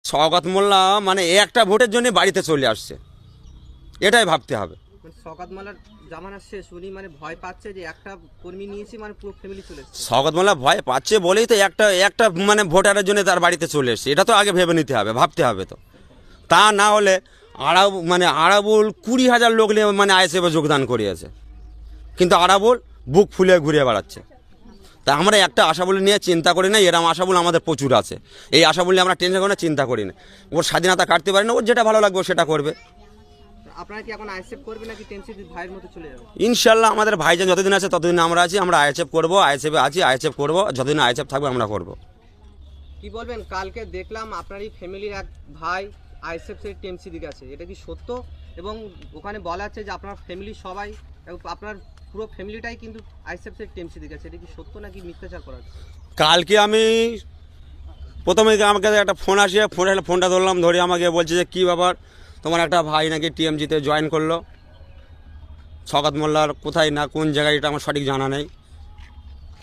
শওকত মোল্লা মানে একটা ভোটের জন্য বাড়িতে চলে আসছে, এটাই ভাবতে হবে। শওকত মোল্লার জামানা শেষ, উনি মানে ভয় পাচ্ছে যে একটা কর্মী নিয়েছি মানে পুরো ফ্যামিলি চলে এসেছে। শওকত মোল্লা ভয় পাচ্ছে বলেই তো একটা মানে ভোটারের জন্য তার বাড়িতে চলে এসছে, এটা তো আগে ভেবে নিতে হবে, ভাবতে হবে তো। তা না হলে আরাবুল 20,000 লোক নিয়ে মানে আইএসএফে যোগদান করিয়েছে, কিন্তু আরাবুল বুক ফুলে ঘুরে বেড়াচ্ছে। তা আমরা একটা আশাবলী নিয়ে চিন্তা করি না, এরম আশাবল আমাদের প্রচুর আছে। এই আশাবলী আমরা টেনশন করে চিন্তা করি না, ওর স্বাধীনতা কাটতে পারি না, ওর যেটা ভালো লাগবে সেটা করবে। আপনারা কি এখন আইএসএফ করবে নাকি টেনসিটি ভাইয়ের মতো চলে যাবে? ইনশাল্লাহ আমাদের ভাইজান যতদিন আছে ততদিন আমরা আছি, আমরা আইএসএফ করবো, আইএসএফে আছি, আইএসএফ করবো, যতদিন আইএসএফ থাকবে আমরা করবো। কি বলবেন, কালকে দেখলাম আপনারই ফ্যামিলির এক ভাই আইএসএফ থেকে টেমসিদি গেছে, এটা কি সত্য? এবং ওখানে বলা আছে যে আপনার ফ্যামিলি সবাই, আপনার পুরো ফ্যামিলিটাই কিন্তু আইএসএফ থেকে টেমসিদি গেছে, এটা কি সত্য নাকি মিথ্যাচার করা হচ্ছে? কালকে আমি প্রথমে আমাকে একটা ফোন আসে, ফোনটা ধরলাম, ধরে আমাকে বলছে যে কী ব্যাপার, তোমার একটা ভাই নাকি টিএমজিতে জয়েন করলো। শওকত মোল্লার কোথায় না কোন জায়গায় এটা আমার সঠিক জানা নেই।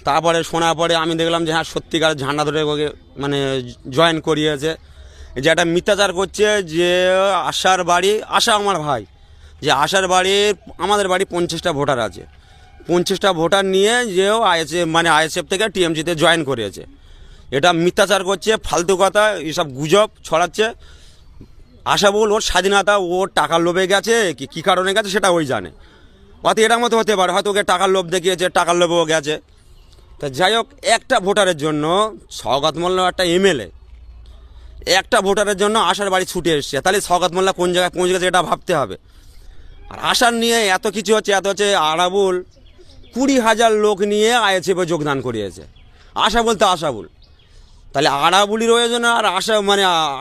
তারপরে শোনার পরে আমি দেখলাম যে হ্যাঁ সত্যিকার ঝান্ডা ধরে ওকে মানে জয়েন করিয়েছে। যে একটা মিথ্যাচার করছে যে আশা আমার ভাই, যে আশার বাড়ির আমাদের বাড়ি 50টা ভোটার আছে, 50টা ভোটার নিয়ে যেও আইএসএফ থেকে টিএমজিতে জয়েন করিয়েছে। এটা মিথ্যাচার করছে, ফালতু কথা, এসব গুজব ছড়াচ্ছে। আশাবুল ওর স্বাধীনতা, ওর টাকার লোভে গেছে, কী কারণে গেছে সেটা ওই জানে। অত এটার মতো হতে পারে, হয়তো ওকে টাকার লোভ দেখিয়েছে, টাকার লোভেও গেছে। তা যাই হোক, একটা ভোটারের জন্য শওকত মোল্লা একটা এমএলএ, একটা ভোটারের জন্য আশার বাড়ি ছুটে এসছে, তাহলে শওকত মোল্লা কোন জায়গায় পৌঁছে গেছে এটা ভাবতে হবে। আর আশার নিয়ে এত কিছু হচ্ছে, এত হচ্ছে। আরাবুল 20,000 লোক নিয়ে আইএসএফে যোগদান করিয়েছে। আশা বলতে আশাবুল, তাহলে আরাবুলির ওজন আর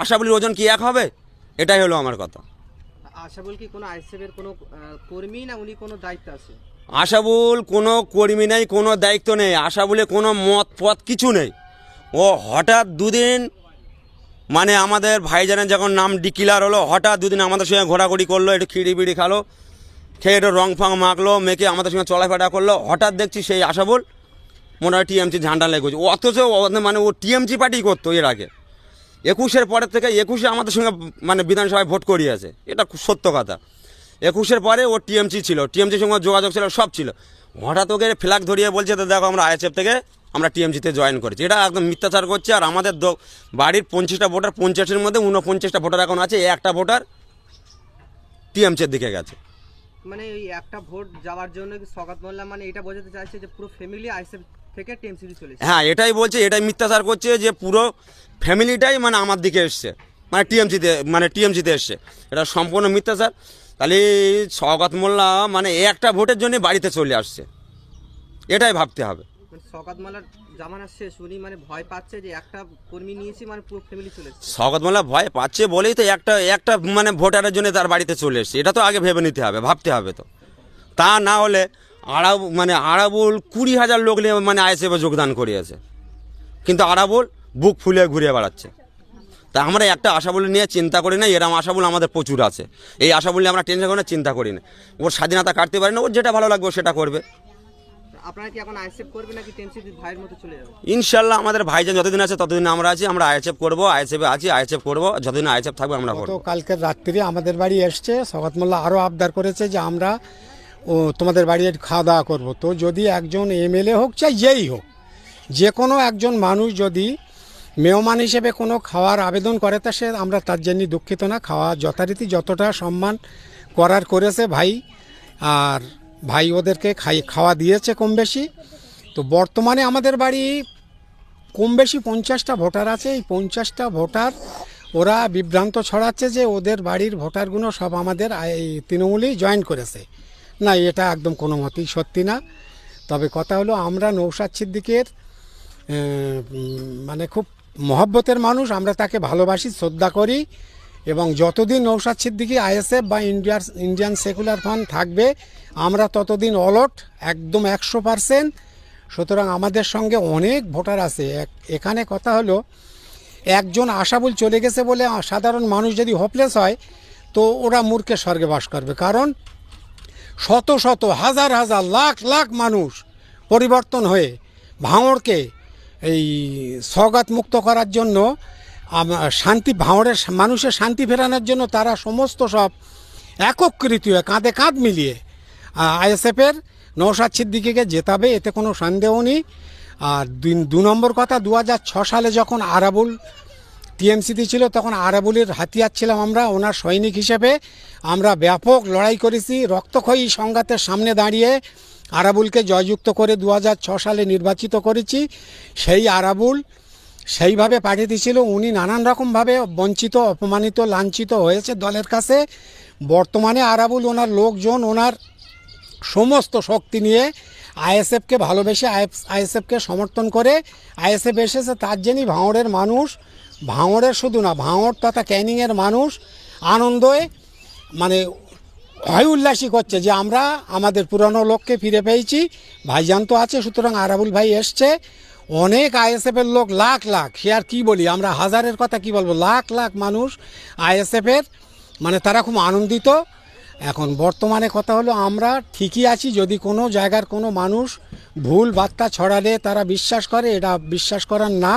আশাবুলির ওজন কি এক হবে? এটাই হলো আমার কথা। আশাবুল কি কোনো আইএসএফ এর কোনো কর্মী না উনি কোনো দায়িত্ব আছে? আশাবুল কোনো কর্মী নেই, কোনো দায়িত্ব নেই, আশাবুলে কোনো মত পথ কিছু নেই। ও হঠাৎ দুদিন মানে আমাদের ভাইজানের যখন নাম ডিক্লার হলো, হঠাৎ দুদিন আমাদের সঙ্গে ঘোরাঘুরি করলো, একটু খিড়ি বিড়ি খালো, খেয়ে একটু রং ফাং মাখলো, মেখে আমাদের সঙ্গে চলাফেরা করলো। হঠাৎ দেখছি সেই আশাবুল মনে হয় টিএমসি ঝান্ডা লেগেছে। অথচ মানে ও টিএমসি পার্টি করতো এর আগে, 21-এর পরের থেকে 21-এ আমাদের সঙ্গে মানে বিধানসভায় ভোট করিয়েছে, এটা সত্য কথা। 21-এর পরে ও টিএমসি ছিল, টিএমসির সঙ্গে যোগাযোগ ছিল, সব ছিল। হঠাৎ ওকে ফ্ল্যাগ ধরিয়ে বলছে তো দেখো আমরা আইএসএফ থেকে আমরা টিএমসিতে জয়েন করেছি, এটা একদম মিথ্যাচার করছে। আর আমাদের বাড়ির 25টা ভোটার, 50-এর মধ্যে 49টা ভোটার এখন আছে, একটা ভোটার টিএমসির দিকে গেছে। মানে এই একটা ভোট যাওয়ার জন্য কি শওকত মোল্লা মানে এটা বোঝাতে চাইছে যে পুরো ফ্যামিলি আইএসএফ থেকে টিএমসিতে চলে এসেছে? হ্যাঁ, এটাই বলছে, এটাই মিথ্যাচার করছে যে পুরো ফ্যামিলিটাই মানে আমার দিকে এসছে, মানে টিএমসিতে এসছে, এটা সম্পূর্ণ মিথ্যাচার। তাহলে শওকত মোল্লা মানে একটা ভোটের জন্য বাড়িতে চলে আসছে, এটাই ভাবতে হবে। মানে শওকত মোল্লার জামানা শেষ, উনি মানে ভয় পাচ্ছে যে একটা কর্মী নিয়েছি মানে পুরো ফ্যামিলি চলে এসেছে। শওকত মোল্লা ভয় পাচ্ছে বলেই তো একটা মানে ভোটারের জন্য তার বাড়িতে চলে এসছে, এটা তো আগে ভেবে নিতে হবে, ভাবতে হবে তো। তা না হলে আরাবুল 20,000 লোক নিয়ে মানে আইএসএফে যোগদান করিয়েছে, কিন্তু আরাবুল বুক ফুলে ঘুরে বেড়াচ্ছে। তা আমরা একটা আশাবলী নিয়ে চিন্তা করি না, এরম আশাবল আমাদের প্রচুর আছে। এই আশাবলী আমরা টেনশন করে চিন্তা করি না, ওর স্বাধীনতা কাটতে পারি না, ওর যেটা ভালো লাগবে সেটা করবে। আপনারা কি এখন আইএসএফ করবে নাকি টেনসিটি ভাইয়ের মতো চলে যাবে? ইনশাল্লাহ আমাদের ভাইজান যতদিন আছে ততদিন আমরা আছি, আমরা আইএসএফ করবো, আইএসএফে আছি, আইএসএফ করবো, যতদিন আইএসএফ থাকবে আমরা করবো। কালকের রাত্রি আমাদের বাড়ি এসছে, শওকত মোল্লা আরও আবদার করেছে যে আমরা তোমাদের বাড়ি খাওয়া দাওয়া করবো। তো যদি একজন এমএলএ হোক চাই যেই হোক, যে কোনো একজন মানুষ যদি মেহমান হিসেবে কোনো খাওয়ার আবেদন করে তা সে আমরা তার জন্য দুঃখিত না। খাওয়া যথারীতি যতটা সম্মান করার করেছে ভাই, আর ভাই ওদেরকে খাওয়া দিয়েছে কম বেশি। তো বর্তমানে আমাদের বাড়ি কম বেশি 50টা ভোটার আছে। এই 50টা ভোটার ওরা বিভ্রান্ত ছড়াচ্ছে যে ওদের বাড়ির ভোটারগুলো সব আমাদের এই তৃণমূলেই জয়েন করেছে। না, এটা একদম কোনো মতেই সত্যি না। তবে কথা হলো আমরা নৌশাদ সিদ্দিকের মানে খুব মহব্বতের মানুষ, আমরা তাকে ভালোবাসি, শ্রদ্ধা করি, এবং যতদিন নৌশাদ সিদ্দিকী আইএসএফ বা ইন্ডিয়ান সেকুলার ফ্রন্ট থাকবে আমরা ততদিন অলট, একদম 100%। সুতরাং আমাদের সঙ্গে অনেক ভোটার আছে। এখানে কথা হলো একজন আশাবুল চলে গেছে বলে সাধারণ মানুষ যদি হোপলেস হয় তো ওরা মূর্খের স্বর্গে বাস করবে। কারণ শত শত হাজার হাজার লাখ লাখ মানুষ পরিবর্তন হয়ে ভাঙড়কে এই সওগাত মুক্ত করার জন্য শান্তি ভাঙড়ের মানুষের শান্তি ফেরানোর জন্য তারা সমস্ত সব একত্রিত হয়ে কাঁধে কাঁধ মিলিয়ে আইএসএফের নওশাদ সিদ্দিকীকে জেতাবে, এতে কোনো সন্দেহ নেই। আর 2 নম্বর কথা, 2006 সালে যখন আরাবুল টিএমসিতে ছিল তখন আরাবুলের হাতিয়ার ছিলাম আমরা, ওনার সৈনিক হিসেবে আমরা ব্যাপক লড়াই করেছি। রক্তক্ষয়ী সংঘাতের সামনে দাঁড়িয়ে আরাবুলকে জয়যুক্ত করে 2006 সালে নির্বাচিত করেছি। সেই আরাবুল সেইভাবে পাঠিয়ে দিয়েছিল, উনি নানান রকমভাবে বঞ্চিত, অপমানিত, লাঞ্ছিত হয়েছে দলের কাছে। বর্তমানে আরাবুল ওনার লোকজন ওনার সমস্ত শক্তি নিয়ে আইএসএফকে ভালোবেসে আইএসএফকে সমর্থন করে আইএসএফ এসেছে। তার জন্যই ভাঙড়ের মানুষ, ভাঙড়ের শুধু না ভাঙড় তথা ক্যানিংয়ের মানুষ আনন্দে মানে হয় উল্লাসী করছে যে আমরা আমাদের পুরনো লোককে ফিরে পেয়েছি। ভাইজান তো আছে, সুতরাং আরাবুল ভাই এসছে। অনেক আইএসএফের লোক লাখ লাখ, সে আর কী বলি, আমরা হাজারের কথা কি বলবো, লাখ লাখ মানুষ আইএসএফের মানে তারা খুব আনন্দিত। এখন বর্তমানে কথা হলো আমরা ঠিকই আছি, যদি কোনো জায়গার কোনো মানুষ ভুল বার্তা ছড়ালে তারা বিশ্বাস করে, এটা বিশ্বাস করার না,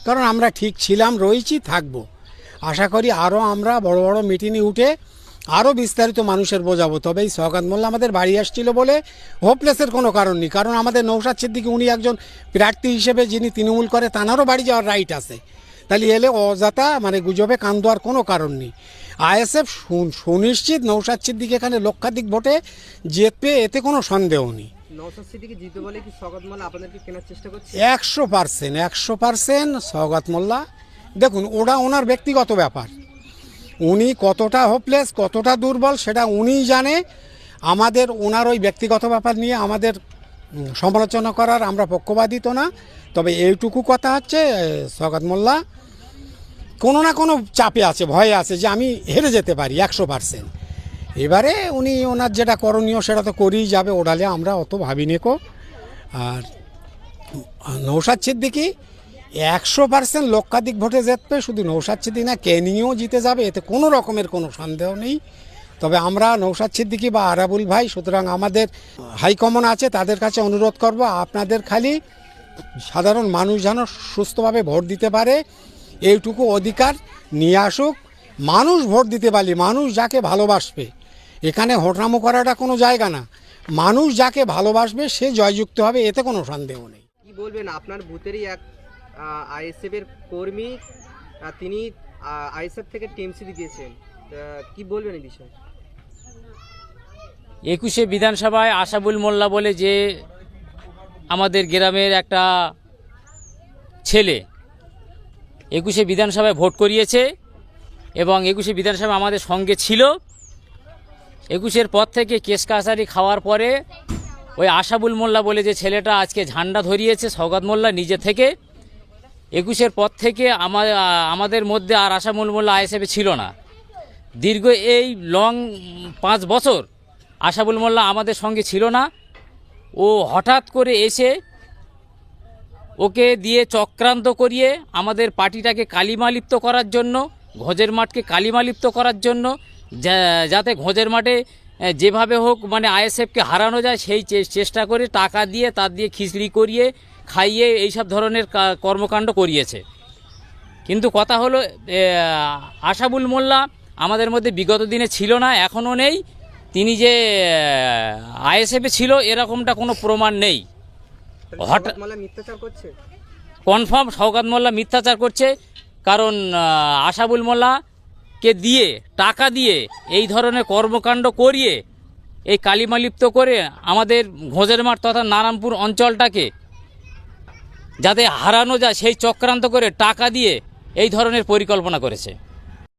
কারণ আমরা ঠিক ছিলাম, রয়েছি, থাকবো। আশা করি আরও আমরা বড় বড় মিটিংয়ে উঠে আরও বিস্তারিত মানুষের বোঝাবো। তবে এই সওগাত মোল্লা আমাদের বাড়ি আসছিল বলে হোপলেসের কোনো কারণ নেই, কারণ আমাদের নওশাদ সিদ্দিকী উনি একজন প্রার্থী হিসেবে যিনি তৃণমূল করে, তাঁরও বাড়ি যাওয়ার রাইট আছে। তাহলে এলে অযথা মানে গুজবে কান দেওয়ার কোনো কারণ নেই। আইএসএফ সুনিশ্চিত নওশাদ সিদ্দিকী এখানে লক্ষাধিক ভোটে জিতবে, এতে কোনো সন্দেহ নেই। নওশাদ সিদ্দিকী জিতবে বলে কি সওগাত মোল্লা আপনাদেরকে কেনার চেষ্টা করছে? 100% সওগাত মোল্লা। দেখুন, ওটা ওনার ব্যক্তিগত ব্যাপার, উনি কতটা হোপলেস, কতটা দুর্বল সেটা উনিই জানে। আমাদের ওনার ওই ব্যক্তিগত ব্যাপার নিয়ে আমাদের সমালোচনা করার আমরা পক্ষপাতিত না। তবে এইটুকু কথা হচ্ছে সওগাত মোল্লা কোনো না কোনো চাপে আছে, ভয়ে আছে যে আমি হেরে যেতে পারি 100%। এবারে উনি ওনার যেটা করণীয় সেটা তো করেই যাবে, ওড়ালে আমরা অত ভাবিনি কো। আর নওশাদ সিদ্দিকী 100% লক্ষাধিক ভোটে জিতবে, শুধু নওশাদ সিদ্দিকী না ক্যানিংয়েও জিতে যাবে, এতে কোনো রকমের কোনো সন্দেহ নেই। তবে আমরা নওশাদ সিদ্দিকী বা আরাবুল ভাই, সুতরাং আমাদের হাইকমন আছে, তাদের কাছে অনুরোধ করব আপনাদের খালি সাধারণ মানুষ যেন সুস্থভাবে ভোট দিতে পারে এইটুকু অধিকার নিয়ে আসুক। মানুষ ভোট দিতে পারলে মানুষ যাকে ভালোবাসবে, এখানে হোটরামো করাটা কোনো জায়গা না, মানুষ যাকে ভালোবাসবে সে জয়যুক্ত হবে, এতে কোনো সন্দেহ নেই। কি বলবেন, আপনার বুথেরই এক আইএসএফ এর কর্মী, তিনি আইএসএফ থেকে টিএমসি দিয়েছেন, কি বলবেন এই বিষয়ে? 21শে বিধানসভায় আশাবুল মোল্লা বলে যে আমাদের গ্রামের একটা ছেলে 21শে বিধানসভায় ভোট করিয়েছে এবং 21শে বিধানসভায় আমাদের সঙ্গে ছিল। 21-এর পর থেকে কেস কাছারি খাওয়ার পরে ওই আশাবুল মোল্লা বলে যে ছেলেটা আজকে ঝান্ডা ধরিয়েছে সওগাত মোল্লা নিজে থেকে। 21-এর পর থেকে আমাদের মধ্যে আর আশাবুল মোল্লা আইএসএফে ছিল না। দীর্ঘ এই লং 5 বছর আশাবুল মোল্লা আমাদের সঙ্গে ছিল না। ও হঠাৎ করে এসে ওকে দিয়ে চক্রান্ত করিয়ে আমাদের পার্টিটাকে কালিমালিপ্ত করার জন্য, ঘোজের মাঠকে কালিমালিপ্ত করার জন্য, যাতে ঘোজের মাঠে যেভাবে হোক মানে আইএসএফকে হারানো যায় সেই চেষ্টা করে টাকা দিয়ে তার দিয়ে খিচড়ি করিয়ে খাইয়ে এইসব ধরনের কর্মকাণ্ড করিয়েছে। কিন্তু কথা হলো আশাবুল মোল্লা আমাদের মধ্যে বিগত দিনে ছিল না, এখনও নেই। তিনি যে আইএসএফে ছিল এরকমটা কোনো প্রমাণ নেই। হঠাৎ মিথ্যাচার করছে, কনফার্ম সওগাত মোল্লা মিথ্যাচার করছে। কারণ আশাবুল মোল্লাকে দিয়ে টাকা দিয়ে এই ধরনের কর্মকাণ্ড করিয়ে এই কালিমালিপ্ত করে আমাদের ঘোজের মাঠ তথা নারায়ণপুর অঞ্চলটাকে যাতে হারানো যায় সেই চক্রান্ত করে টাকা দিয়ে এই ধরনের পরিকল্পনা করেছে।